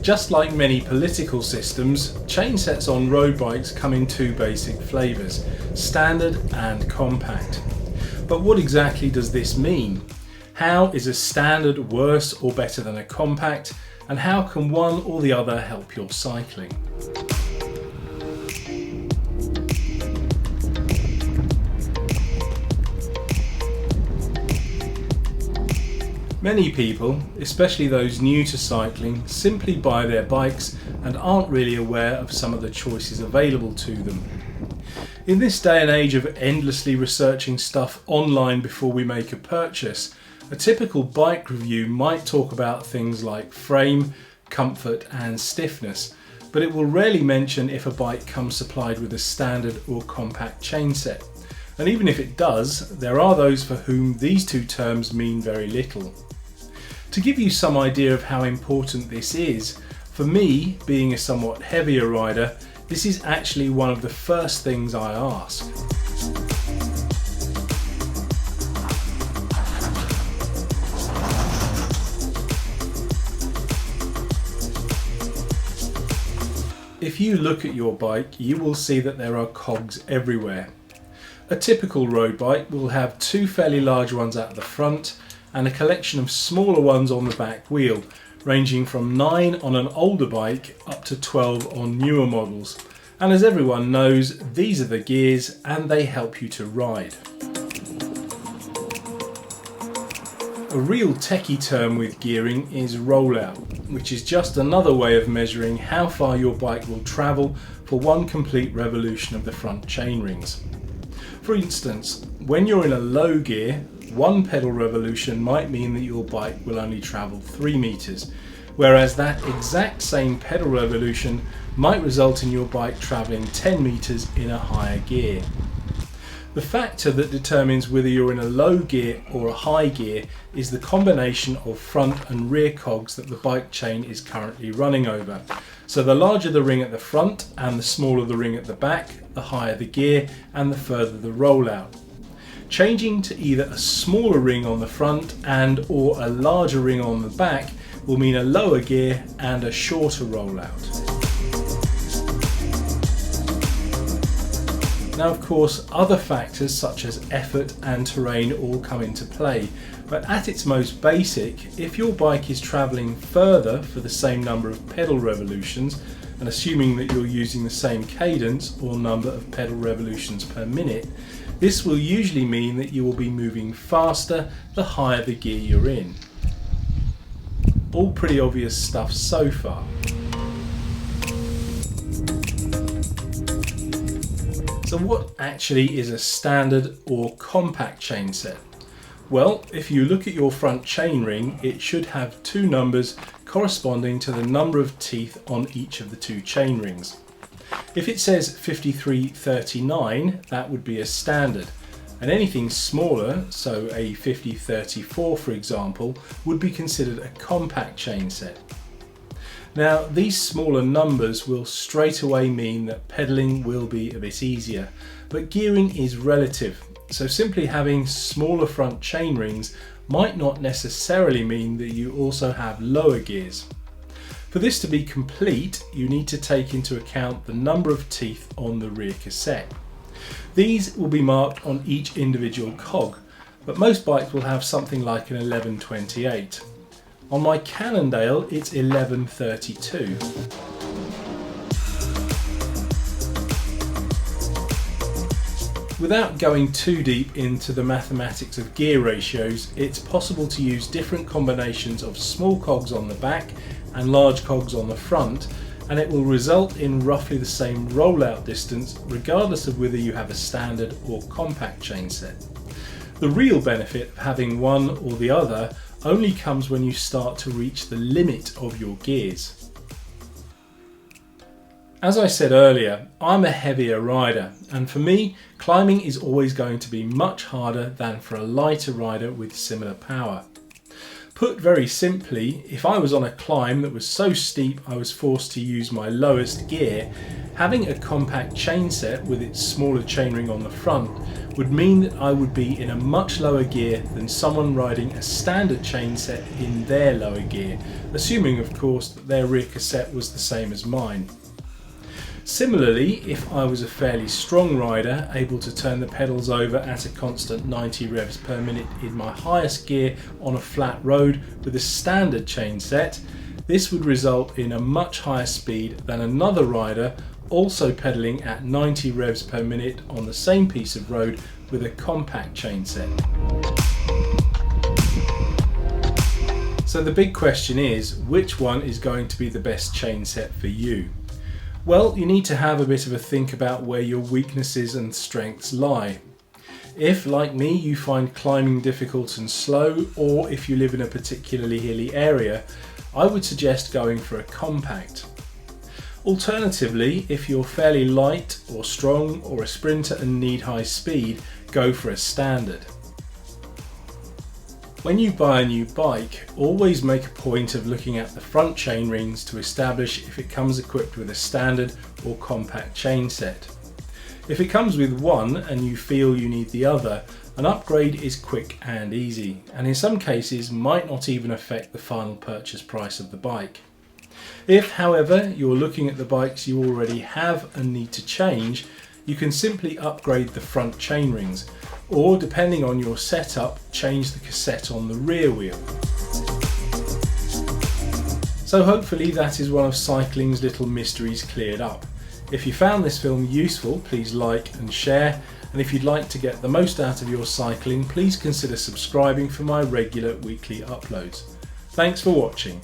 Just like many political systems, chainsets on road bikes come in two basic flavours, standard and compact. But what exactly does this mean? How is a standard worse or better than a compact, and how can one or the other help your cycling? Many people, especially those new to cycling, simply buy their bikes and aren't really aware of some of the choices available to them. In this day and age of endlessly researching stuff online before we make a purchase, a typical bike review might talk about things like frame, comfort and stiffness, but it will rarely mention if a bike comes supplied with a standard or compact chainset. And even if it does, there are those for whom these two terms mean very little. To give you some idea of how important this is, for me, being a somewhat heavier rider, this is actually one of the first things I ask. If you look at your bike, you will see that there are cogs everywhere. A typical road bike will have two fairly large ones at the front and a collection of smaller ones on the back wheel, ranging from 9 on an older bike up to 12 on newer models. And as everyone knows, these are the gears and they help you to ride. A real techie term with gearing is rollout, which is just another way of measuring how far your bike will travel for one complete revolution of the front chainrings. For instance, when you're in a low gear, one pedal revolution might mean that your bike will only travel 3 meters, whereas that exact same pedal revolution might result in your bike traveling 10 meters in a higher gear. The factor that determines whether you're in a low gear or a high gear is the combination of front and rear cogs that the bike chain is currently running over. So the larger the ring at the front and the smaller the ring at the back, the higher the gear and the further the rollout. Changing to either a smaller ring on the front and or a larger ring on the back will mean a lower gear and a shorter rollout. Now of course other factors such as effort and terrain all come into play, but at its most basic, if your bike is travelling further for the same number of pedal revolutions, and assuming that you're using the same cadence or number of pedal revolutions per minute, this will usually mean that you will be moving faster the higher the gear you're in. All pretty obvious stuff so far. So what actually is a standard or compact chainset? Well, if you look at your front chainring, it should have two numbers corresponding to the number of teeth on each of the two chainrings. If it says 5339, that would be a standard, and anything smaller, so a 5034 for example, would be considered a compact chainset. Now these smaller numbers will straight away mean that pedalling will be a bit easier, but gearing is relative, so simply having smaller front chainrings might not necessarily mean that you also have lower gears. For this to be complete, you need to take into account the number of teeth on the rear cassette. These will be marked on each individual cog, but most bikes will have something like an 1128. On my Cannondale, it's 1132. Without going too deep into the mathematics of gear ratios, it's possible to use different combinations of small cogs on the back and large cogs on the front, and it will result in roughly the same rollout distance regardless of whether you have a standard or compact chainset. The real benefit of having one or the other only comes when you start to reach the limit of your gears. As I said earlier, I'm a heavier rider, and for me, climbing is always going to be much harder than for a lighter rider with similar power. Put very simply, if I was on a climb that was so steep I was forced to use my lowest gear, Having a compact chain set with its smaller chainring on the front would mean that I would be in a much lower gear than someone riding a standard chain set in their lower gear, assuming of course that their rear cassette was the same as mine. Similarly, if I was a fairly strong rider, able to turn the pedals over at a constant 90 revs per minute in my highest gear on a flat road with a standard chain set, this would result in a much higher speed than another rider also pedaling at 90 revs per minute on the same piece of road with a compact chain set. So the big question is, which one is going to be the best chain set for you? Well, you need to have a bit of a think about where your weaknesses and strengths lie. If, like me, you find climbing difficult and slow, or if you live in a particularly hilly area, I would suggest going for a compact. Alternatively, if you're fairly light or strong or a sprinter and need high speed, go for a standard. When you buy a new bike, always make a point of looking at the front chain rings to establish if it comes equipped with a standard or compact chain set. If it comes with one and you feel you need the other, an upgrade is quick and easy, and in some cases might not even affect the final purchase price of the bike. If, however, you're looking at the bikes you already have and need to change, you can simply upgrade the front chain rings, or depending on your setup, change the cassette on the rear wheel. So hopefully that is one of cycling's little mysteries cleared up. If you found this film useful, please like and share, and if you'd like to get the most out of your cycling, please consider subscribing for my regular weekly uploads. Thanks for watching.